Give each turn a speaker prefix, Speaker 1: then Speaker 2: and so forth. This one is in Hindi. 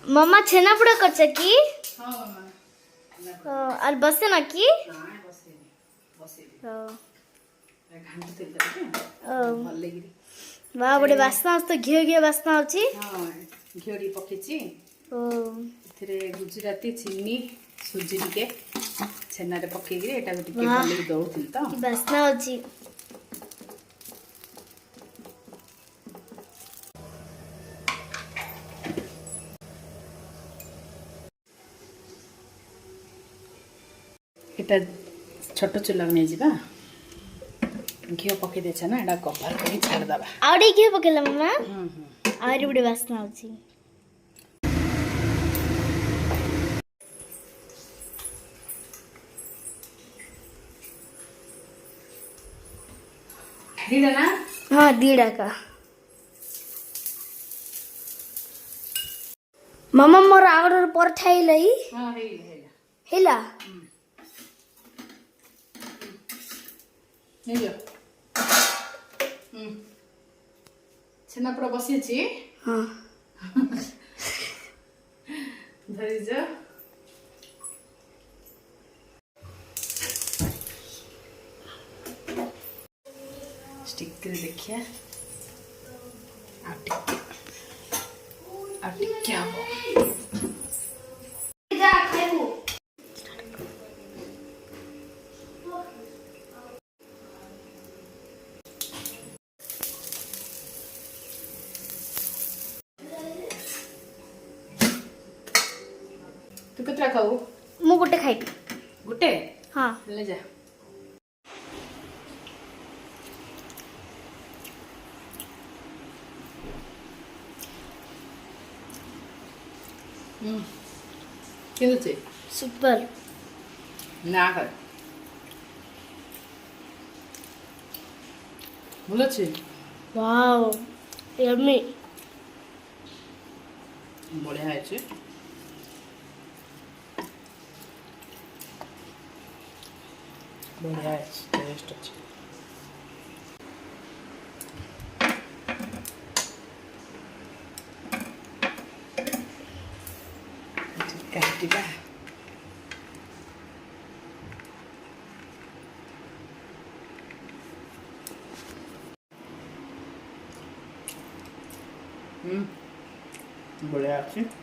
Speaker 1: मम्मा छेनापोड़ा करछ की
Speaker 2: हां मामा
Speaker 1: और बसे ना की
Speaker 2: हां बसे घांटी तेल
Speaker 1: ओ
Speaker 2: भल लगिरी
Speaker 1: वाह बड़े वासना तो घियो घियो वासना होची
Speaker 2: हां घियोड़ी पकेची
Speaker 1: ओ
Speaker 2: इथरे गुजराती चीनी सुजी टिके छेना रे पकेगी एटा को टिके
Speaker 1: वाह
Speaker 2: भल दौथिल तो
Speaker 1: की वासना होची
Speaker 2: एटा छोट चूल्हा में जीवा घियो पके देछ ना एटा कवर करी छाड़ दबा
Speaker 1: आउडी घियो पकेला मम्मा आउरी बड़े वासना होची
Speaker 2: दीदा ना
Speaker 1: हां दीड़ा का मम्मा मोर आउर पर ठाइलै
Speaker 2: हां हे
Speaker 1: हेला
Speaker 2: हे छेना पूरा बसी छी
Speaker 1: हां
Speaker 2: धरी जा स्टिकर देखिए आ टिके आबो
Speaker 1: जा खाइबू
Speaker 2: तू कितना खाऊ
Speaker 1: मु गुटे खाइबी
Speaker 2: गुटे
Speaker 1: हां
Speaker 2: ले जा केलुचे
Speaker 1: सुपर
Speaker 2: ना कर बोलछे
Speaker 1: वाओ यम्मी
Speaker 2: बढ़िया है बढ़िया है टेस्ट अच्छे काटिबा बढ़िया अच्छे